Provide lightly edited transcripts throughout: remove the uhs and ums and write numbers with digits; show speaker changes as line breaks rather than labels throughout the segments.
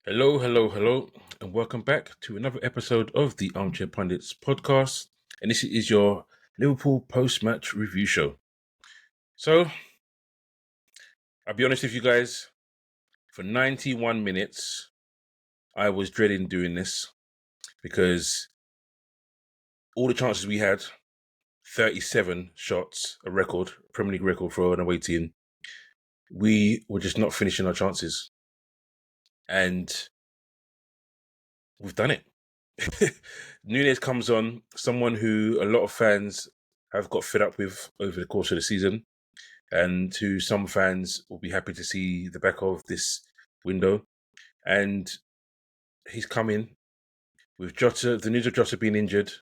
Hello, hello, hello, and welcome back to another episode of the Armchair Pundits podcast. And this is your Liverpool post-match review show. So, I'll be honest with you guys, for 91 minutes, I was dreading doing this because all the chances we had, 37 shots, a record, Premier League record for an away team, we were just not finishing our chances. And we've done it. Nunez comes on, someone who a lot of fans have got fed up with over the course of the season, and who some fans will be happy to see the back of this window. And he's coming with Jota, the news of Jota being injured,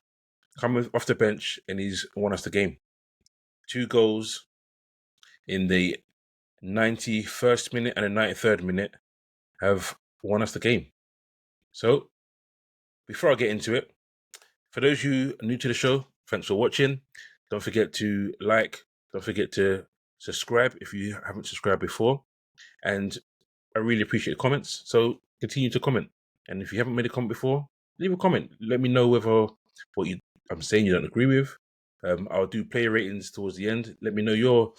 coming off the bench, and he's won us the game. 2 goals in the 91st minute and the 93rd minute have won us the game. So, before I get into it, for those who are new to the show, thanks for watching. Don't forget to like, don't forget to subscribe if you haven't subscribed before. And I really appreciate the comments. So continue to comment. And if you haven't made a comment before, leave a comment. Let me know whether what I'm saying you don't agree with. I'll do player ratings towards the end. Let me know your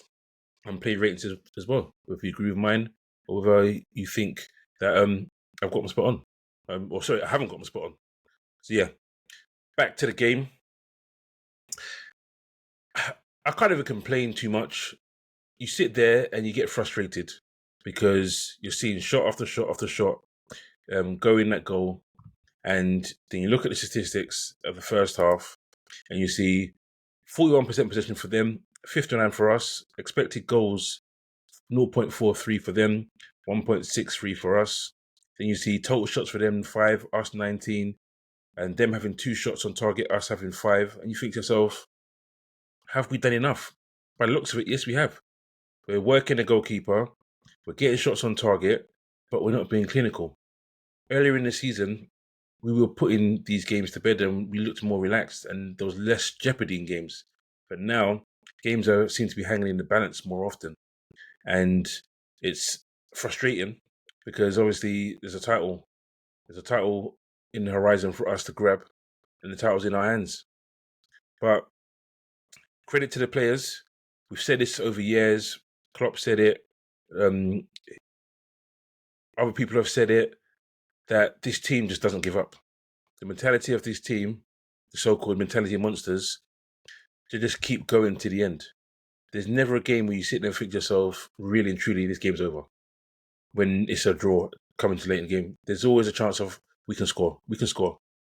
player ratings as well, whether you agree with mine or whether you think that I've got my spot on. Or sorry, I haven't got my spot on. So yeah, back to the game. I can't even complain too much. You sit there and you get frustrated because you're seeing shot after shot after shot go in that goal. And then you look at the statistics of the first half and you see 41% possession for them, 59 for us, expected goals 0.43 for them, 1.63 for us. Then you see total shots for them 5, us 19, and them having 2 shots on target, us having 5. And you think to yourself, have we done enough? By the looks of it, yes, we have. We're working the goalkeeper, we're getting shots on target, but we're not being clinical. Earlier in the season, we were putting these games to bed and we looked more relaxed and there was less jeopardy in games. But now, games seem to be hanging in the balance more often. And it's frustrating because obviously there's a title. There's a title in the horizon for us to grab and the title's in our hands. But credit to the players. We've said this over years. Klopp said it. Other people have said it, that this team just doesn't give up. The mentality of this team, the so-called mentality monsters, to just keep going to the end. There's never a game where you sit there and think to yourself, really and truly, this game's over. When it's a draw coming to late in the game, there's always a chance of we can score.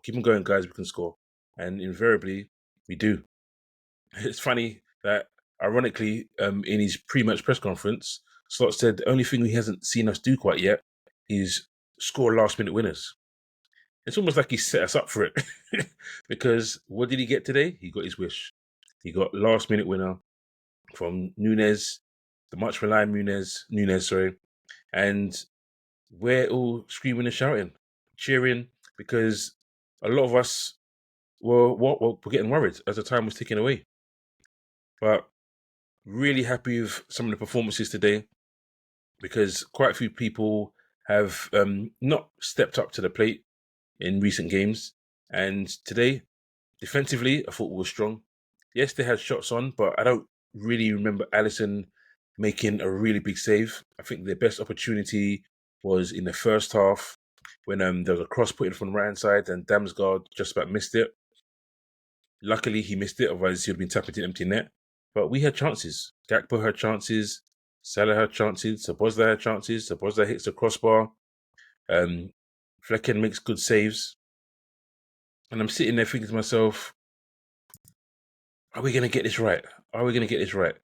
Keep on going, guys, we can score. And invariably, we do. It's funny that, ironically, in his pre-match press conference, Slot said the only thing he hasn't seen us do quite yet is score last-minute winners. It's almost like he set us up for it. Because what did he get today? He got his wish. He got last-minute winner from Nunez, the much maligned Nunez, and we're all screaming and shouting, cheering, because a lot of us were getting worried as the time was ticking away. But really happy with some of the performances today because quite a few people have not stepped up to the plate in recent games. And today, defensively, I thought we were strong. Yes, they had shots on, but I don't really remember Alisson making a really big save. I think their best opportunity was in the first half when there was a cross put in from the right hand side and Damsgaard just about missed it. Luckily, he missed it, otherwise he would have been tapping into empty net. But we had chances. Gakpo had chances. Salah had chances. Szoboszlai had chances. Szoboszlai hits the crossbar. Flecken makes good saves. And I'm sitting there thinking to myself, are we going to get this right? Are we going to get this right?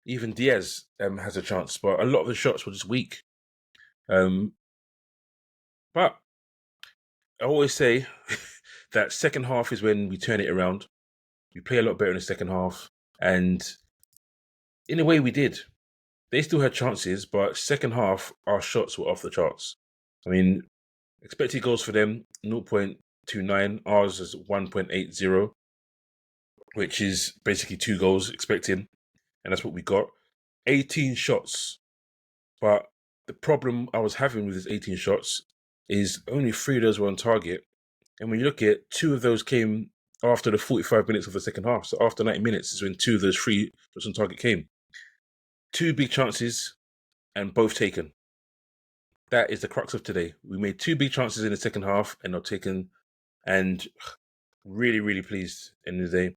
Even Diaz has a chance, but a lot of the shots were just weak. But I always say that second half is when we turn it around. We play a lot better in the second half. And in a way, we did. They still had chances, but second half, our shots were off the charts. I mean, expected goals for them, 0.29. Ours is 1.80, which is basically 2 goals expecting. And that's what we got. 18 shots. But the problem I was having with these 18 shots is only 3 of those were on target. And when you look at it, 2 of those came after the 45 minutes of the second half. So after 90 minutes is when 2 of those 3 shots on target came. 2 big chances and both taken. That is the crux of today. We made 2 big chances in the second half and not taken. And really, really pleased in the day,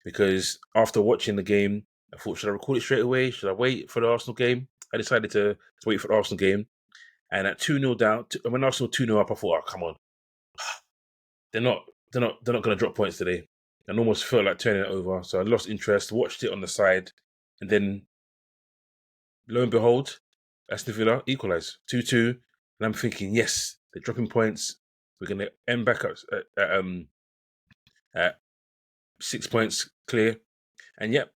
because after watching the game, I thought, should I record it straight away? Should I wait for the Arsenal game? I decided to wait for the Arsenal game. And at 2-0 down, when Arsenal 2-0 up, I thought, oh, come on. They're not going to drop points today. And almost felt like turning it over. So I lost interest, watched it on the side, and then lo and behold, Aston Villa equalise 2-2. And I'm thinking, yes, they're dropping points. We're going to end back up at 6 points clear. And yep,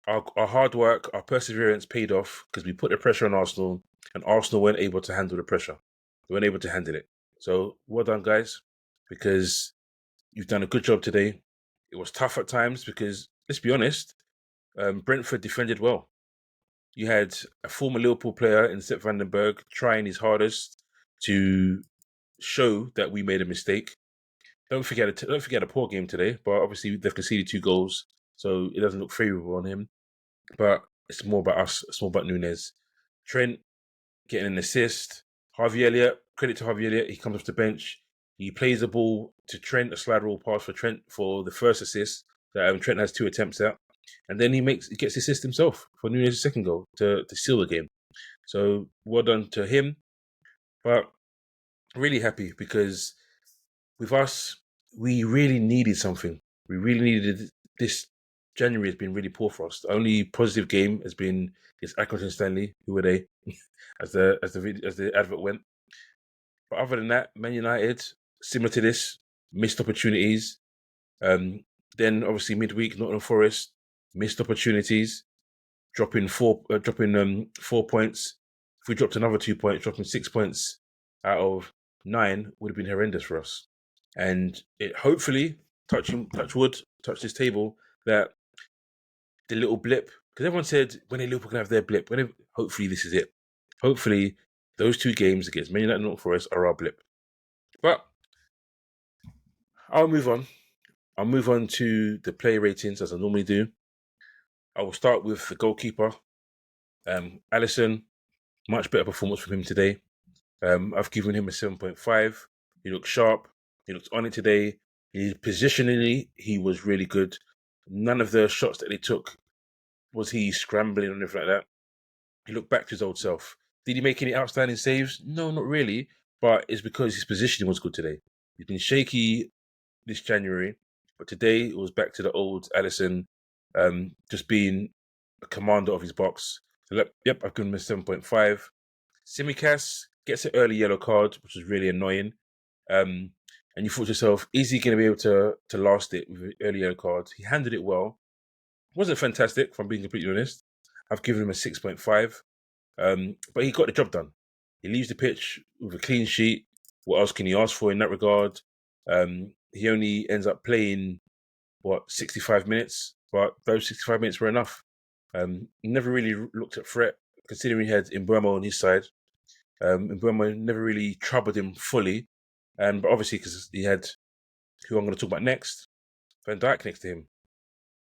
our hard work, our perseverance paid off, because we put the pressure on Arsenal, and Arsenal weren't able to handle the pressure. They weren't able to handle it. So well done, guys, because you've done a good job today. It was tough at times because, let's be honest, Brentford defended well. You had a former Liverpool player in Sepp van den Berg trying his hardest to show that we made a mistake. Don't forget a poor game today, but obviously they've conceded 2 goals, so it doesn't look favourable on him. But it's more about us. It's more about Nunez. Trent getting an assist. Harvey Elliott, credit to Harvey Elliott. He comes off the bench. He plays the ball to Trent, a slide rule pass for Trent for the first assist that Trent has 2 attempts at. And then he gets the assist himself for Nunez' second goal to seal the game. So well done to him. But really happy, because with us, we really needed something. We really needed this. January has been really poor for us. The only positive game has been Accrington Stanley. Who were they? as the advert went. But other than that, Man United, similar to this, missed opportunities. Then obviously midweek, Nottingham Forest, missed opportunities, dropping 4 points. If we dropped another 2 points, dropping 6 points out of 9 would have been horrendous for us. And it hopefully, touch wood, touch this table, that the little blip, because everyone said when Liverpool can have their blip, hopefully this is it. Hopefully those 2 games against Man United and Nottingham Forest are our blip. But I'll move on. I'll move on to the player ratings as I normally do. I will start with the goalkeeper. Alisson, much better performance from him today. I've given him a 7.5. He looked sharp. He looked on it today. Positionally, he was really good. None of the shots that he took was he scrambling or anything like that. He looked back to his old self. Did he make any outstanding saves? No, not really. But it's because his positioning was good today. He's been shaky this January, but today it was back to the old Alisson, just being a commander of his box. So, yep, I've given him a 7.5. Tsimikas gets an early yellow card, which was really annoying. And you thought to yourself, is he going to be able to last it with an early yellow card? He handled it well. Wasn't fantastic, if I'm being completely honest. I've given him a 6.5. But he got the job done. He leaves the pitch with a clean sheet. What else can he ask for in that regard? He only ends up playing, 65 minutes? But those 65 minutes were enough. He never really looked at threat, considering he had Mbeumo on his side. Mbeumo never really troubled him fully. But obviously, because he had, who I'm going to talk about next, Van Dijk next to him.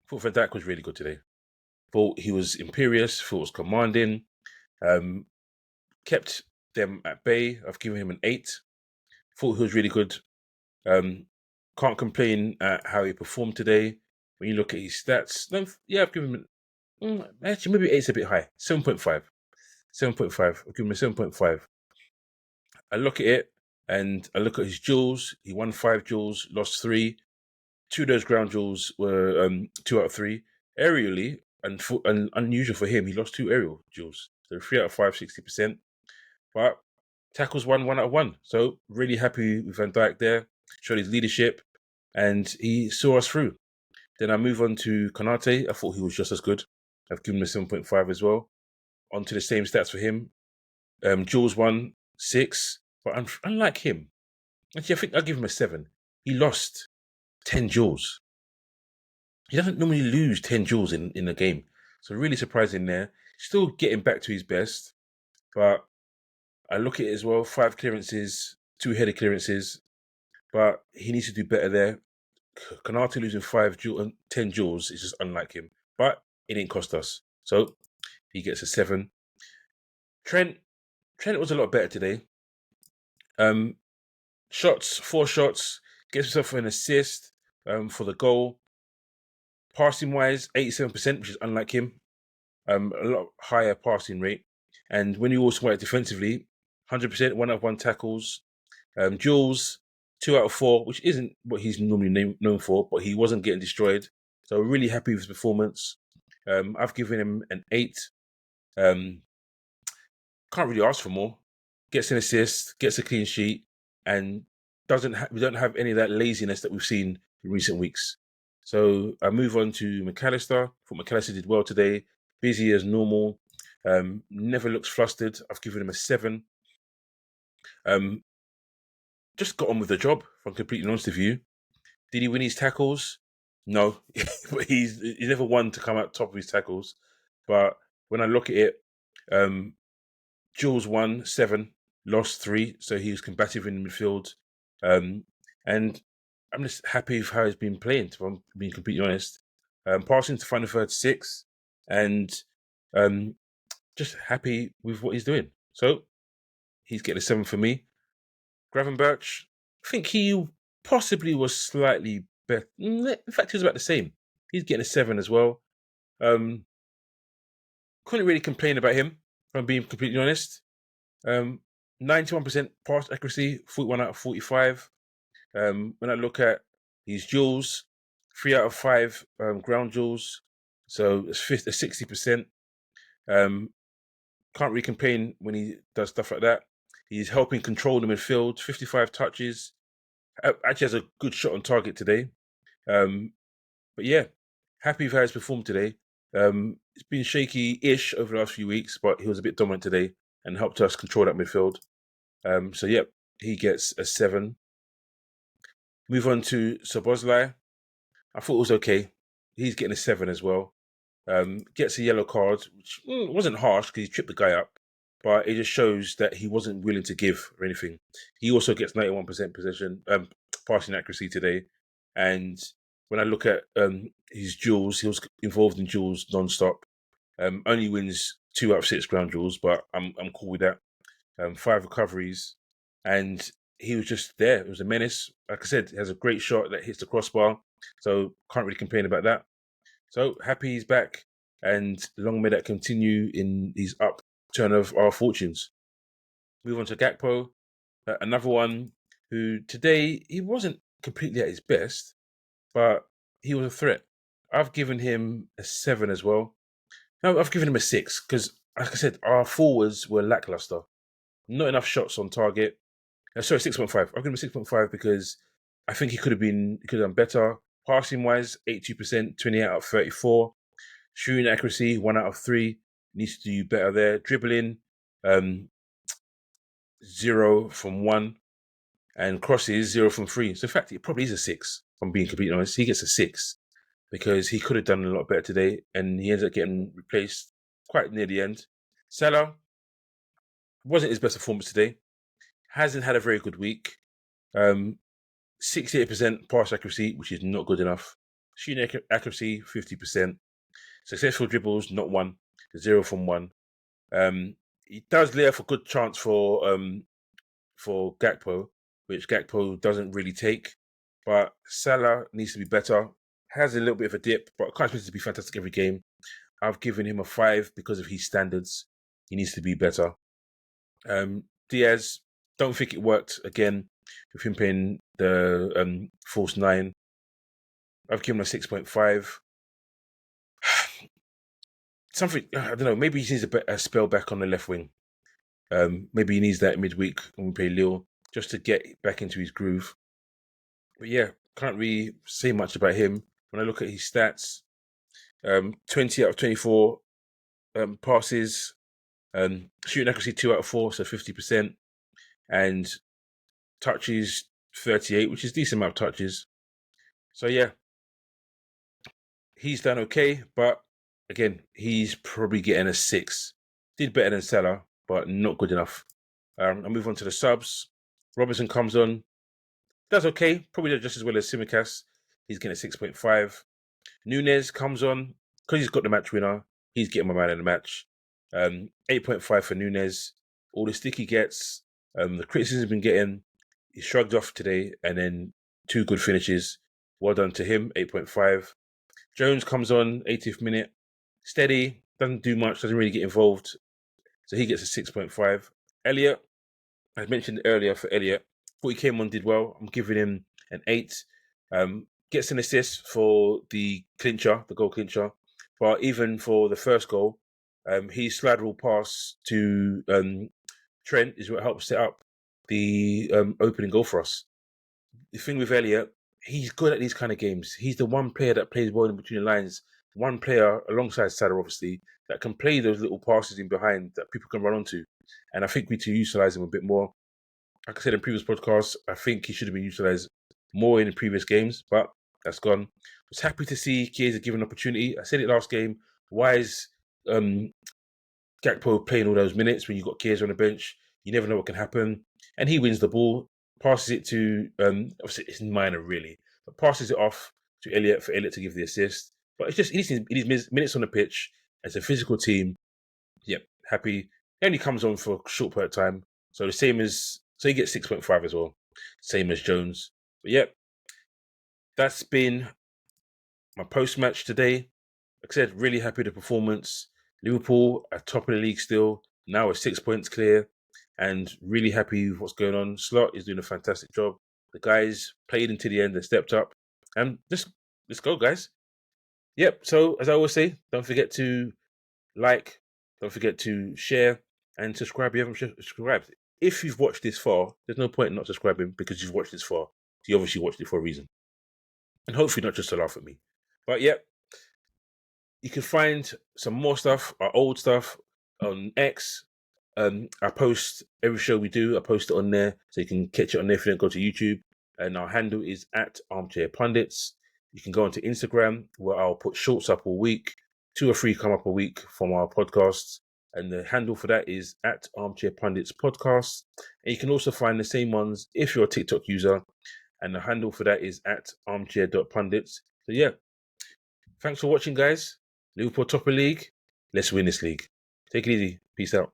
I thought Van Dijk was really good today. Thought he was imperious, thought he was commanding. Kept them at bay. I've given him an 8. Thought he was really good. Can't complain at how he performed today. When you look at his stats, I've given him actually maybe 8's a bit high. 7.5. 7.5. I've given him a 7.5. I look at it and I look at his duels. He won 5 duels, lost 3. 2 of those ground duels were 2 out of 3. Aerially, and unusual for him, he lost 2 aerial duels. So 3 out of 5, 60%. But tackles 1 out of 1. So really happy with Van Dijk there. Showed his leadership and he saw us through. Then I move on to Konate. I thought he was just as good. I've given him a 7.5 as well. On to the same stats for him. Jules won 6, but unlike him, actually I think I'll give him a 7. He lost 10 duels. He doesn't normally lose 10 duels in a game. So really surprising there. Still getting back to his best, but I look at it as well, 5 clearances, 2 headed clearances, but he needs to do better there. Konate losing 10 duels is just unlike him, but it didn't cost us. So he gets a 7. Trent was a lot better today. 4 shots, gets himself an assist for the goal. Passing wise, 87%, which is unlike him. A lot higher passing rate. And when you also work defensively, 100%, 1 out of 1 tackles. Duels, 2 out of 4, which isn't what he's normally known for, but he wasn't getting destroyed. So really happy with his performance. I've given him an 8. Can't really ask for more. Gets an assist, gets a clean sheet, and we don't have any of that laziness that we've seen in recent weeks. So I move on to McAllister. I thought McAllister did well today. Busy as normal. Never looks flustered. I've given him a 7. Just got on with the job, if I'm completely honest with you. Did he win his tackles? No. But he's never one to come out top of his tackles. But when I look at it, Jules won 7, lost 3, so he was combative in midfield. And I'm just happy with how he's been playing, if I'm being completely honest. Passing to final third 6, and just happy with what he's doing. So he's getting a 7 for me. Gravenberch, I think he possibly was slightly better. In fact, he was about the same. He's getting a 7 as well. Couldn't really complain about him, if I'm being completely honest. 91% pass accuracy, 41 out of 45. When I look at his duels, 3 out of 5 ground duels, so it's 60%. Can't really complain when he does stuff like that. He's helping control the midfield, 55 touches. Actually has a good shot on target today. But yeah, happy with how he's performed today. It's been shaky-ish over the last few weeks, but he was a bit dominant today and helped us control that midfield. So yeah, he gets a 7. Move on to Szoboszlai. I thought it was okay. He's getting a 7 as well. Gets a yellow card, which wasn't harsh because he tripped the guy up, but it just shows that he wasn't willing to give or anything. He also gets 91% possession, passing accuracy today. And when I look at his duels, he was involved in duels non-stop. Only wins 2 out of 6 ground duels, but I'm cool with that. 5 recoveries, and he was just there. It was a menace. Like I said, he has a great shot that hits the crossbar, so can't really complain about that. So happy he's back, and long may that continue in his upturn of our fortunes. Move on to Gakpo, another one who today he wasn't completely at his best, but he was a threat. I've given him a 7 as well. No, I've given him a 6 because, like I said, our forwards were lackluster. Not enough shots on target. Sorry, 6.5. I've given him a 6.5 because I think he could have done better. Passing wise, 82%, 28 out of 34. Shooting accuracy, 1 out of 3. Needs to do better there. Dribbling, 0 from 1. And crosses, 0 from 3. So in fact, it probably is a 6, if I'm being completely honest. He gets a 6 because he could have done a lot better today, and he ends up getting replaced quite near the end. Salah wasn't his best performance today. Hasn't had a very good week. 68% pass accuracy, which is not good enough. Shooting accuracy, 50%. Successful dribbles, not 1. 0 from 1. He does lay off a good chance for Gakpo, which Gakpo doesn't really take. But Salah needs to be better. Has a little bit of a dip, but can't expect to be fantastic every game. I've given him a 5 because of his standards. He needs to be better. Diaz, don't think it worked again with him playing the false 9. I've given him a 6.5. Something, I don't know, maybe he needs a spell back on the left wing. Maybe he needs that midweek when we play Lille just to get back into his groove. But yeah, can't really say much about him. When I look at his stats, 20 out of 24 passes, shooting accuracy 2 out of 4, so 50%, and touches 38, which is a decent amount of touches. So yeah, he's done okay, but again, he's probably getting a 6. Did better than Salah, but not good enough. I move on to the subs. Robertson comes on, does okay, probably just as well as Simicast. He's getting a 6.5. Nunez comes on because he's got the match winner. He's getting my man in the match. 8.5 for Nunez. All the stick he gets, the criticism he's been getting, he shrugged off today, and then 2 good finishes. Well done to him. 8.5. Jones comes on 80th minute, steady, doesn't do much, doesn't really get involved, so he gets a 6.5. Elliot, I mentioned earlier for Elliot, thought he came on, did well. I'm giving him an 8. Gets an assist for the clincher, the goal clincher. But even for the first goal, his slide rule pass to Trent is what helps set up the opening goal for us. The thing with Elliot, he's good at these kind of games. He's the one player that plays well in between the lines. One player alongside Salah, obviously, that can play those little passes in behind that people can run onto. And I think we need to utilize him a bit more. Like I said in previous podcasts, I think he should have been utilised more in the previous games, but that's gone. I was happy to see Chiesa given an opportunity. I said it last game. Why is Gakpo playing all those minutes when you've got Chiesa on the bench? You never know what can happen. And he wins the ball, passes it to, obviously it's minor really, but passes it off to Elliot for Elliot to give the assist. But it's just, he needs minutes on the pitch as a physical team. Yep, happy. He only comes on for a short period of time. So so he gets 6.5 as well. Same as Jones. But yep, that's been my post-match today. Like I said, really happy with the performance. Liverpool are top of the league still. Now we're 6 points clear. And really happy with what's going on. Slot is doing a fantastic job. The guys played into the end. They stepped up. And let's go, guys. Yep, so as I always say, don't forget to like, don't forget to share and subscribe if you haven't subscribed. If you've watched this far, there's no point in not subscribing because you've watched this far. You obviously watched it for a reason. And hopefully not just to laugh at me. But yeah, you can find some more stuff, our old stuff on X. I post every show we do, I post it on there. So you can catch it on there if you don't go to YouTube. And our handle is at Armchair Pundits. You can go onto Instagram where I'll put shorts up all week. 2 or 3 come up a week from our podcasts. And the handle for that is at Armchair Pundits Podcast. And you can also find the same ones if you're a TikTok user. And the handle for that is at armchair.pundits. So yeah, thanks for watching, guys. Liverpool top of league. Let's win this league. Take it easy. Peace out.